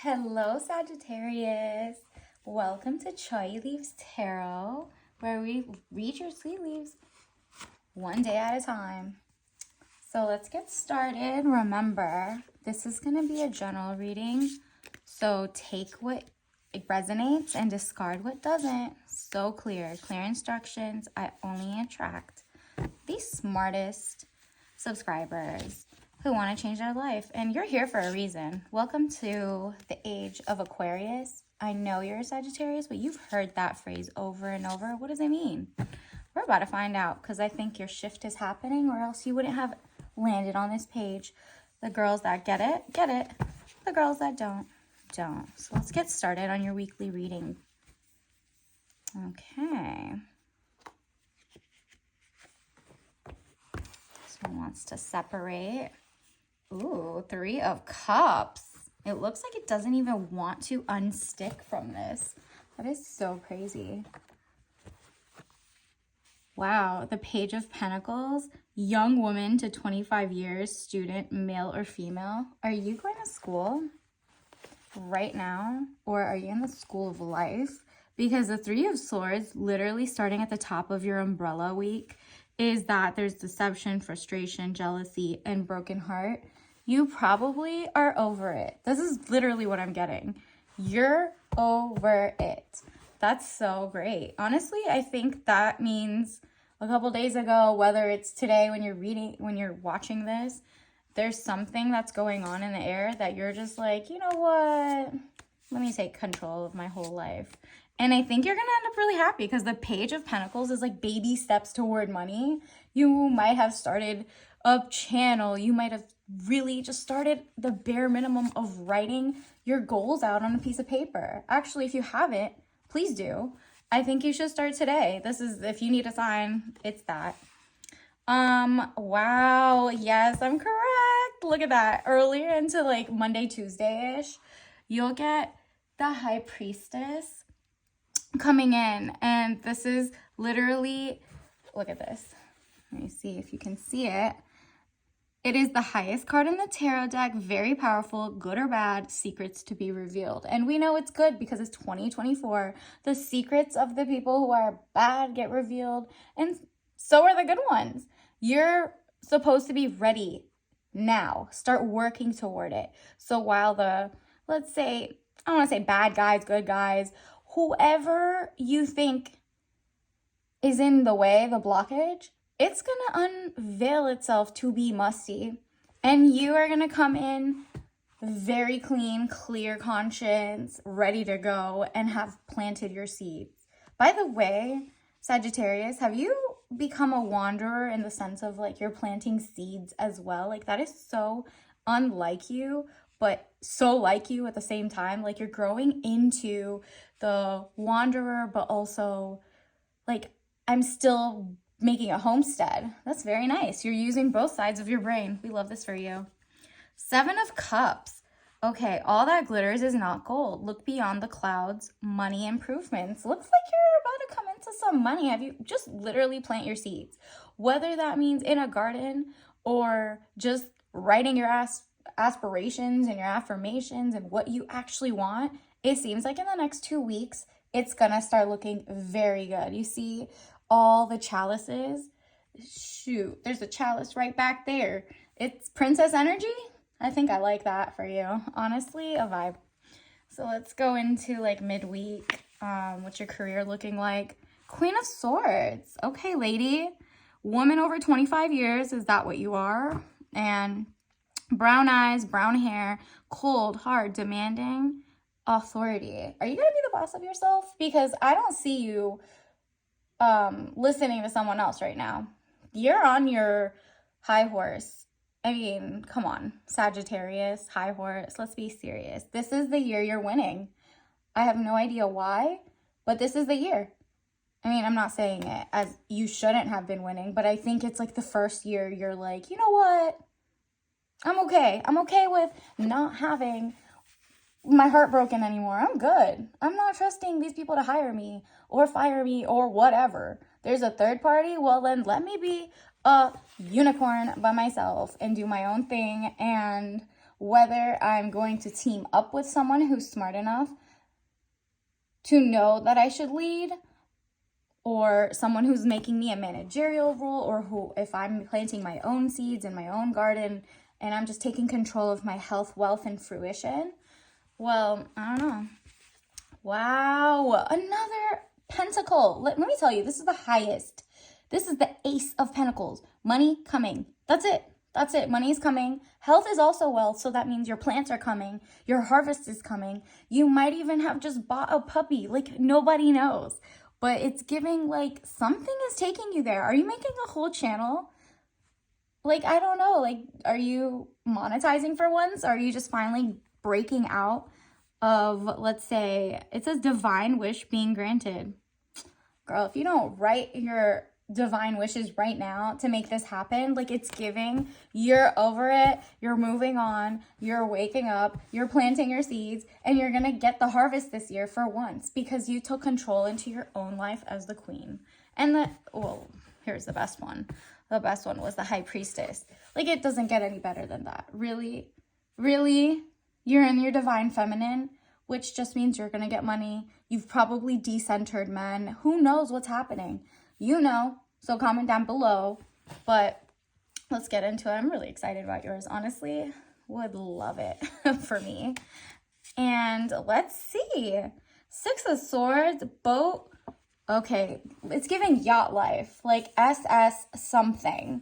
Hello, Sagittarius. Welcome to Choi Leaves Tarot, where we read your tea leaves one day at a time. So let's get started. Remember, this is going to be a general reading, so take what it resonates and discard what doesn't. So clear instructions. I only attract the smartest subscribers who want to change their life, and you're here for a reason. Welcome to the age of Aquarius. I know you're a Sagittarius, but you've heard that phrase over and over. What does it mean? We're about to find out, because I think your shift is happening, or else you wouldn't have landed on this page. The girls that get it, get it. The girls that don't. So let's get started on your weekly reading. Okay. This one wants to separate. Ooh, 3 of Cups. It looks like it doesn't even want to unstick from this. That is so crazy. Wow, the Page of Pentacles. Young woman to 25 years, student, male or female. Are you going to school right now? Or are you in the school of life? Because the 3 of Swords, literally starting at the top of your umbrella week, is that there's deception, frustration, jealousy, and broken heart. You probably are over it. This is literally what I'm getting. You're over it. That's so great. Honestly, I think that means a couple days ago, whether it's today when you're watching this, there's something that's going on in the air that you're just like, you know what? Let me take control of my whole life. And I think you're going to end up really happy, because the Page of Pentacles is like baby steps toward money. You might have started a channel. You might have really just started the bare minimum of writing your goals out on a piece of paper. Actually, if you haven't, please do. I think you should start today. This is, if you need a sign, it's that. Wow. Yes, I'm correct. Look at that. Earlier into like Monday, Tuesday-ish, you'll get the High Priestess coming in, and this is literally, look at this. Let me see if you can see it. It is the highest card in the tarot deck. Very powerful, good or bad, secrets to be revealed. And we know it's good because it's 2024. The secrets of the people who are bad get revealed, and so are the good ones. You're supposed to be ready now. Start working toward it. So while the, let's say, I don't want to say bad guys, good guys, whoever you think is in the way, the blockage, it's going to unveil itself to be musty. And you are going to come in very clean, clear conscience, ready to go, and have planted your seeds. By the way, Sagittarius, have you become a wanderer in the sense of like you're planting seeds as well? Like that is so unlike you, but so like you at the same time. Like you're growing into the wanderer, but also like I'm still making a homestead. That's very nice. You're using both sides of your brain. We love this for you. 7 of Cups. Okay, all that glitters is not gold. Look beyond the clouds. Money improvements. Looks like you're about to come into some money. Have you just literally plant your seeds? Whether that means in a garden or just writing your aspirations and your affirmations and what you actually want, it seems like in the next 2 weeks, it's gonna start looking very good. You see all the chalices? Shoot, there's a chalice right back there. It's princess energy. I think I like that for you. Honestly, a vibe. So let's go into like midweek. What's your career looking like? Queen of Swords. Okay, lady. Woman over 25 years. Is that what you are? And brown eyes, brown hair, cold, hard, demanding, authority. Are you going to be the boss of yourself? Because I don't see you listening to someone else right now. You're on your high horse. I mean, come on, Sagittarius, high horse. Let's be serious. This is the year you're winning. I have no idea why, but this is the year. I mean, I'm not saying it as you shouldn't have been winning, but I think it's like the first year you're like, you know what? I'm okay. I'm okay with not having my heart broken anymore. I'm good. I'm not trusting these people to hire me or fire me or whatever. There's a third party. Well, then let me be a unicorn by myself and do my own thing and whether I'm going to team up with someone who's smart enough to know that I should lead, or someone who's making me a managerial role, or who, if I'm planting my own seeds in my own garden and I'm just taking control of my health, wealth, and fruition. Well, I don't know. Wow, another pentacle. Let me tell you, this is the highest. This is the Ace of Pentacles. Money coming. That's it. That's it. Money is coming. Health is also wealth, so that means your plants are coming. Your harvest is coming. You might even have just bought a puppy. Like, nobody knows. But it's giving, like, something is taking you there. Are you making a whole channel? Like, I don't know. Like, are you monetizing for once? Are you just finally breaking out of, let's say, it says divine wish being granted. Girl, if you don't write your divine wishes right now to make this happen, like, it's giving, you're over it, you're moving on, you're waking up, you're planting your seeds, and you're gonna get the harvest this year for once because you took control into your own life as the queen. And well, here's the best one. The best one was the High Priestess. Like, it doesn't get any better than that. Really, you're in your divine feminine, which just means you're gonna get money. You've probably decentered men. Who knows what's happening? You know, so comment down below. But let's get into it. I'm really excited about yours, honestly. Would love it for me. And let's see. 6 of Swords, boat. Okay, it's giving yacht life, like SS something.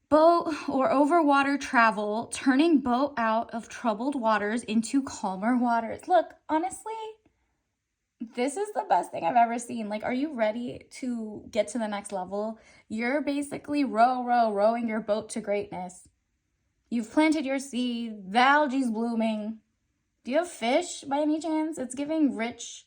Boat or overwater travel, turning boat out of troubled waters into calmer waters. Look, honestly, this is the best thing I've ever seen. Like, are you ready to get to the next level? You're basically rowing your boat to greatness. You've planted your seed. The algae's blooming. Do you have fish by any chance? It's giving rich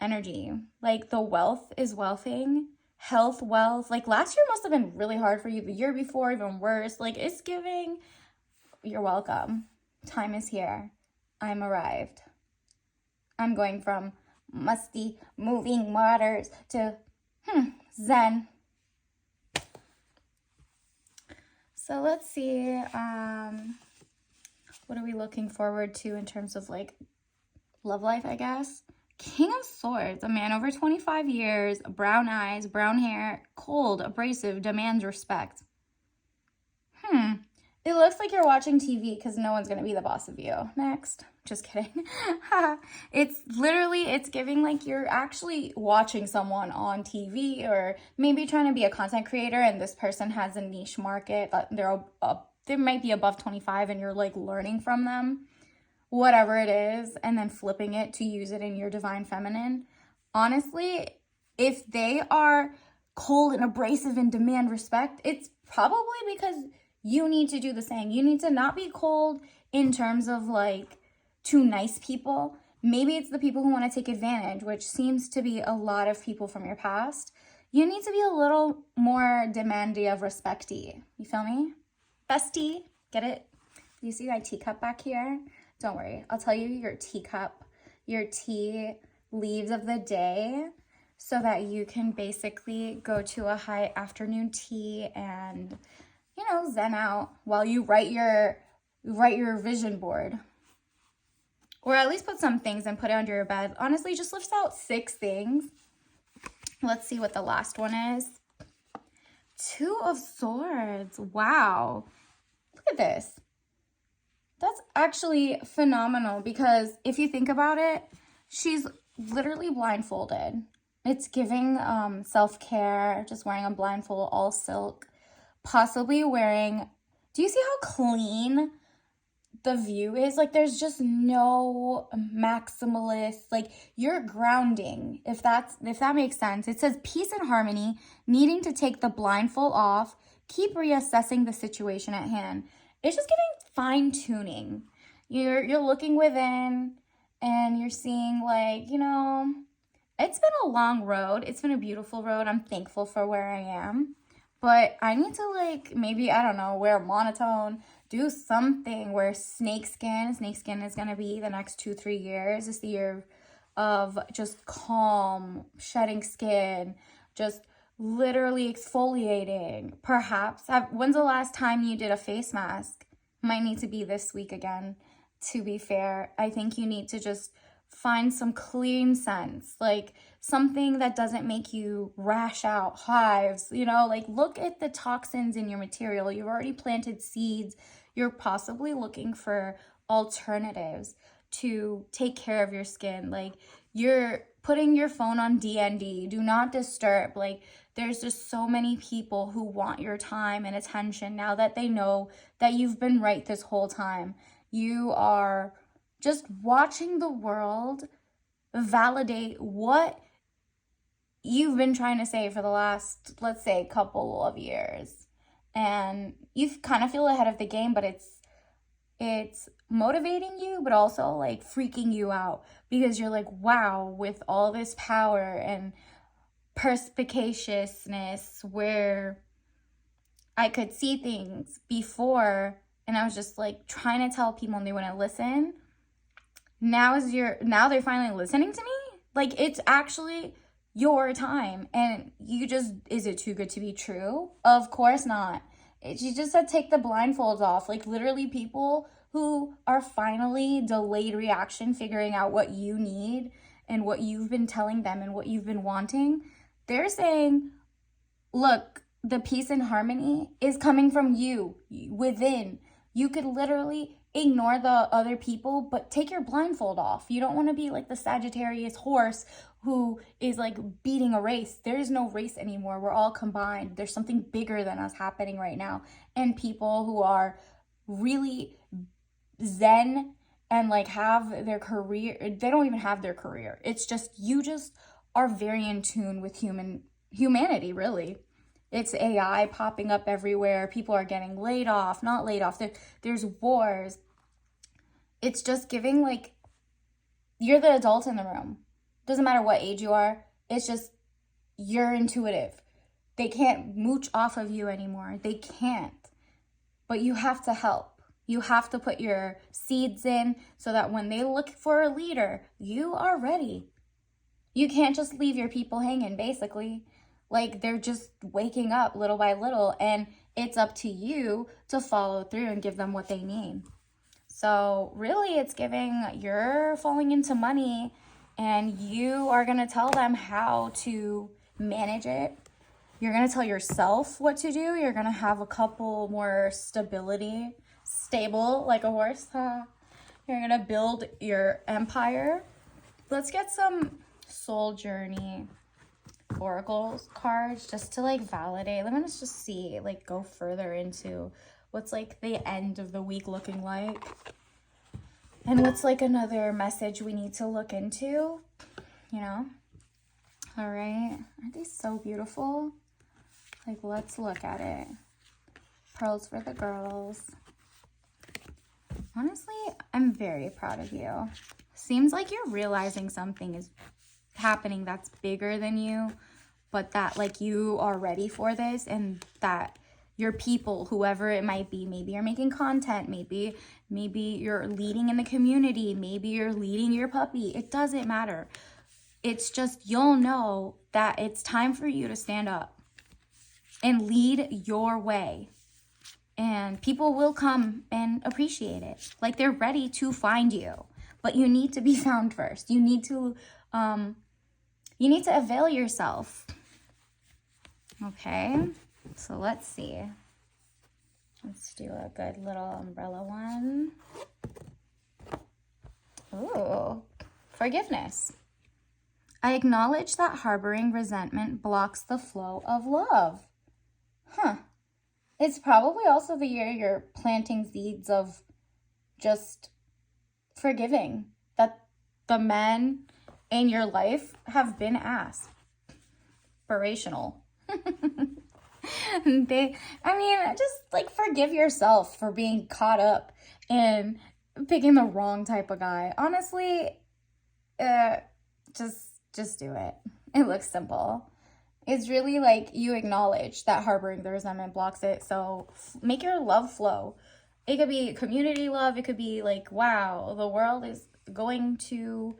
energy. Like, the wealth is wealthing. Health, wealth. Like, last year must have been really hard for you. The year before, even worse. Like, it's giving, you're welcome. Time is here. I'm arrived. I'm going from musty, moving waters to, zen. So let's see, what are we looking forward to in terms of, like, love life, I guess? King of Swords, a man over 25 years, brown eyes, brown hair, cold, abrasive, demands respect. It looks like you're watching TV because no one's going to be the boss of you. Next. Just kidding. It's giving like you're actually watching someone on TV, or maybe trying to be a content creator and this person has a niche market. They might be above 25 and you're like learning from them, whatever it is, and then flipping it to use it in your divine feminine. Honestly, if they are cold and abrasive and demand respect, it's probably because you need to do the same. You need to not be cold in terms of like to nice people. Maybe it's the people who want to take advantage, which seems to be a lot of people from your past. You need to be a little more demandy of respecty. You feel me? Bestie, get it? You see my teacup back here? Don't worry. I'll tell you your teacup, your tea leaves of the day, so that you can basically go to a high afternoon tea and, you know, zen out while you write your vision board. Or at least put some things and put it under your bed. Honestly, just list out 6 things. Let's see what the last one is. 2 of Swords. Wow. Look at this. That's actually phenomenal, because if you think about it, she's literally blindfolded. It's giving self-care, just wearing a blindfold, all silk. Possibly wearing, do you see how clean the view is? Like, there's just no maximalist, like, you're grounding, if that makes sense. It says peace and harmony, needing to take the blindfold off, keep reassessing the situation at hand. It's just giving fine-tuning. You're looking within and you're seeing, like, you know, it's been a long road. It's been a beautiful road. I'm thankful for where I am. But I need to, like, maybe, I don't know, wear monotone, do something, wear snakeskin. Snakeskin is going to be the next 2-3 years. It's the year of just calm, shedding skin, just literally exfoliating. Perhaps, when's the last time you did a face mask? might need to be this week again, to be fair. I think you need to just find some clean sense, like something that doesn't make you rash out hives, you know, like look at the toxins in your material. You've already planted seeds. You're possibly looking for alternatives to take care of your skin. Like you're putting your phone on DND, do not disturb. Like there's just so many people who want your time and attention now that they know that you've been right this whole time. You are just watching the world validate what you've been trying to say for the last, let's say, couple of years. And you kind of feel ahead of the game, but it's motivating you, but also like freaking you out because you're like, wow, with all this power and perspicaciousness where I could see things before and I was just like trying to tell people and they wouldn't listen. Now they're finally listening to me. Like it's actually your time and you just, is it too good to be true? Of course not. She just said take the blindfolds off. Like literally people who are finally delayed reaction figuring out what you need and what you've been telling them and what you've been wanting. They're saying, look, the peace and harmony is coming from you within. You could literally ignore the other people, but take your blindfold off. You don't want to be like the Sagittarius horse who is like beating a race. There is no race anymore. We're all combined. There's something bigger than us happening right now. And people who are really zen and like have their career, they don't even have their career. It's just, you just are very in tune with humanity, really. It's AI popping up everywhere. People are getting laid off, not laid off. There's wars. It's just giving like, you're the adult in the room. Doesn't matter what age you are. It's just, you're intuitive. They can't mooch off of you anymore. They can't. But you have to help. You have to put your seeds in so that when they look for a leader, you are ready. You can't just leave your people hanging, basically. Like they're just waking up little by little and it's up to you to follow through and give them what they need. So really it's giving, you're falling into money and you are going to tell them how to manage it. You're going to tell yourself what to do. You're going to have a couple more stable like a horse. Huh? You're going to build your empire. Let's get some soul journey oracles cards just to like validate. Let me just see, like go further into what's like the end of the week looking like and what's like another message we need to look into, you know. All right, aren't these so beautiful? Like let's look at it. Pearls for the girls. Honestly, I'm very proud of you. Seems like you're realizing something is happening that's bigger than you, but that like you are ready for this and that your people, whoever it might be, maybe you're making content, maybe you're leading in the community, maybe you're leading your puppy, it doesn't matter. It's just you'll know that it's time for you to stand up and lead your way, and people will come and appreciate it. Like they're ready to find you, but you need to be found first. You need to avail yourself. Okay, so let's see. Let's do a good little umbrella one. Ooh, forgiveness. I acknowledge that harboring resentment blocks the flow of love. Huh. It's probably also the year you're planting seeds of just forgiving that the men in your life have been aspirational. Just like forgive yourself for being caught up in picking the wrong type of guy. Honestly, just do it. It looks simple. It's really like you acknowledge that harboring the resentment blocks it. So make your love flow. It could be community love. It could be like, wow, the world is going to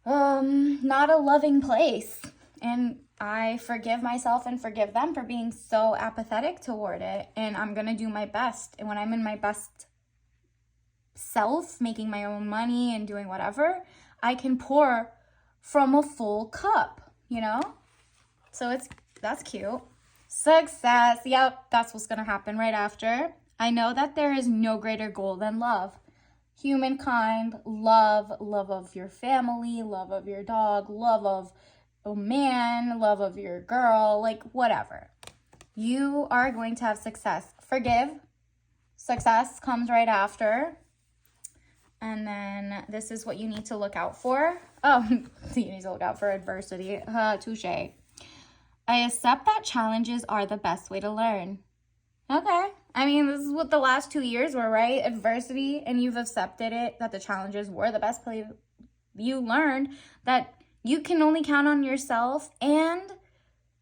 not a loving place. And I forgive myself and forgive them for being so apathetic toward it. And I'm going to do my best. And when I'm in my best self, making my own money and doing whatever, I can pour from a full cup, you know? So that's cute. Success. Yep, that's what's going to happen right after. I know that there is no greater goal than love. Humankind, love of your family, love of your dog, love of a man, love of your girl, like whatever. You are going to have success. Forgive. Success comes right after. And then this is what you need to look out for. Oh, you need to look out for adversity. Touche. I accept that challenges are the best way to learn. Okay. I mean, this is what the last 2 years were, right? Adversity, and you've accepted it, that the challenges were the best place. You learned that you can only count on yourself and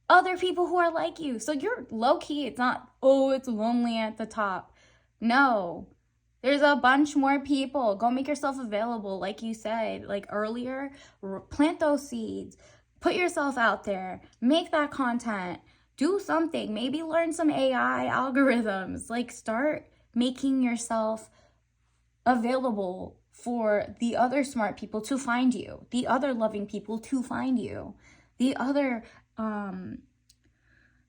other people who are like you. So you're low-key. It's not, oh, it's lonely at the top. No. There's a bunch more people. Go make yourself available, like you said, like earlier. Plant those seeds. Put yourself out there. Make that content. Do something. Maybe learn some AI algorithms. Like, start making yourself available for the other smart people to find you, the other loving people to find you, the other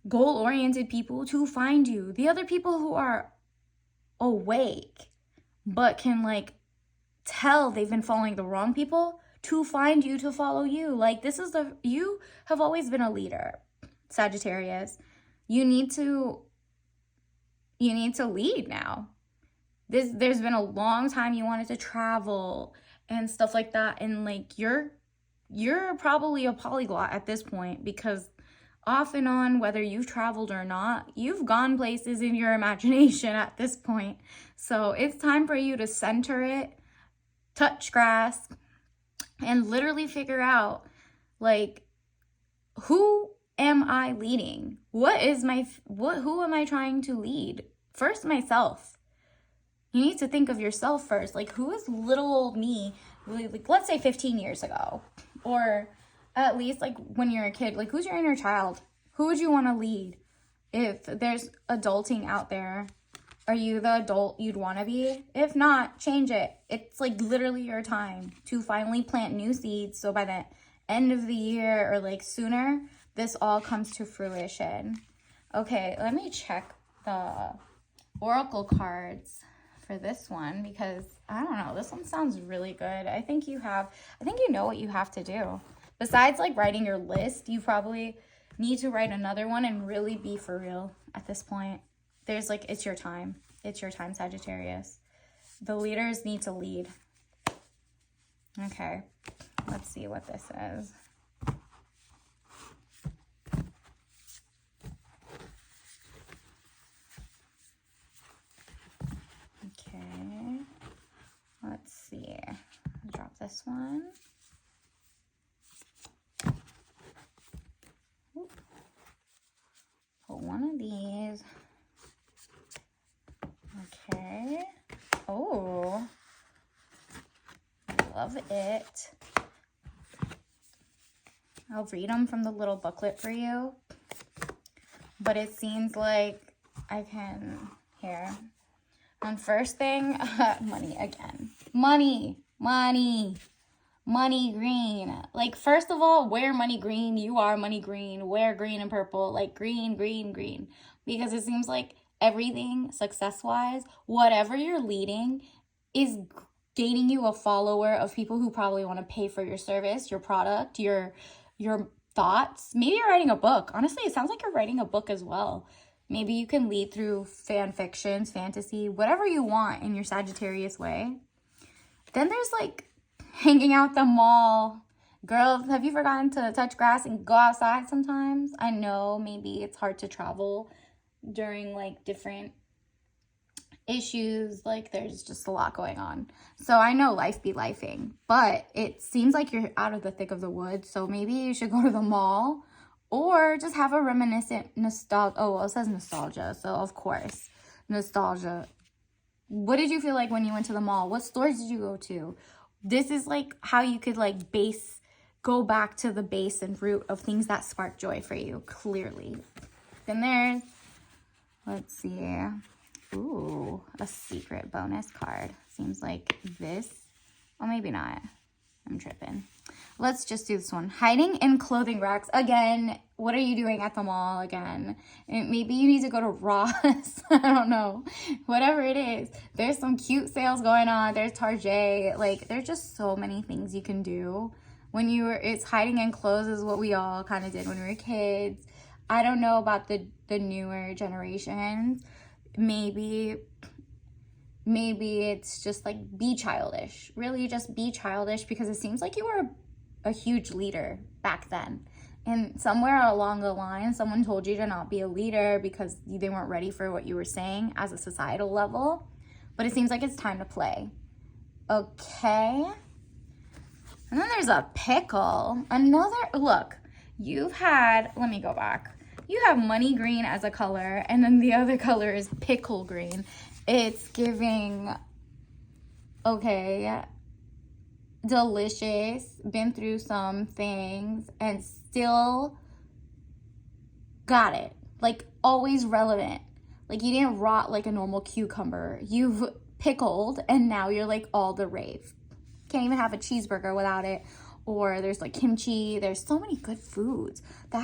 goal-oriented people to find you, the other people who are awake but can like tell they've been following the wrong people to find you, to follow you. Like, you have always been a leader, Sagittarius. You need to lead now. There's been a long time you wanted to travel and stuff like that, and like you're probably a polyglot at this point, because off and on, whether you've traveled or not, you've gone places in your imagination at this point. So it's time for you to center it, touch grass, and literally figure out, like, who am I leading? Who am I trying to lead? First, myself. You need to think of yourself first. Like, who is little old me, like, let's say 15 years ago, or at least like when you're a kid, like, who's your inner child? Who would you want to lead? If there's adulting out there, are you the adult you'd want to be? If not, change it. It's like literally your time to finally plant new seeds. So by the end of the year or like sooner, this all comes to fruition. Okay, let me check the oracle cards for this one, because I don't know, this one sounds really good. I think you know what you have to do. Besides like writing your list, you probably need to write another one and really be for real at this point. There's like, it's your time. It's your time, Sagittarius. The leaders need to lead. Okay, let's see what this is. Okay, let's see. Drop this one. Pull one of these. Okay. Oh, love it. I'll read them from the little booklet for you. But it seems like I can, here. And first thing, money again. Money green. Like, first of all, wear money green. You are money green. Wear green and purple. Like, green. Because it seems like everything success-wise, whatever you're leading, is gaining you a follower of people who probably want to pay for your service, your product, your thoughts. Maybe you're writing a book. Honestly, it sounds like you're writing a book as well. Maybe you can lead through fan fictions, fantasy, whatever you want in your Sagittarius way. Then there's like hanging out at the mall. Girls, have you forgotten to touch grass and go outside sometimes? I know maybe it's hard to travel during like different issues, like there's just a lot going on. So I know life be lifing, but it seems like you're out of the thick of the woods. So maybe you should go to the mall, or just have a reminiscent nostalgia. Oh, well, it says nostalgia, so of course, nostalgia. What did you feel like when you went to the mall? What stores did you go to? This is like how you could like base go back to the base and root of things that spark joy for you, clearly. Then there's, let's see, ooh, a secret bonus card. Seems like this, oh, maybe not. I'm tripping. Let's just do this one. Hiding in clothing racks. Again, what are you doing at the mall again? And maybe you need to go to Ross. I don't know. Whatever it is. There's some cute sales going on. There's Target. Like, there's just so many things you can do. When it's hiding in clothes is what we all kind of did when we were kids. I don't know about the newer generations. Maybe it's just like be childish. Really just be childish, because it seems like you were a huge leader back then. And somewhere along the line, someone told you to not be a leader because they weren't ready for what you were saying as a societal level. But it seems like it's time to play. Okay. And then there's a pickle. Look, let me go back. You have money green as a color, and then the other color is pickle green. It's giving, okay, delicious, been through some things, and still got it. Like, always relevant. Like, you didn't rot like a normal cucumber. You've pickled, and now you're like all the rave. Can't even have a cheeseburger without it. Or there's like kimchi. There's so many good foods that have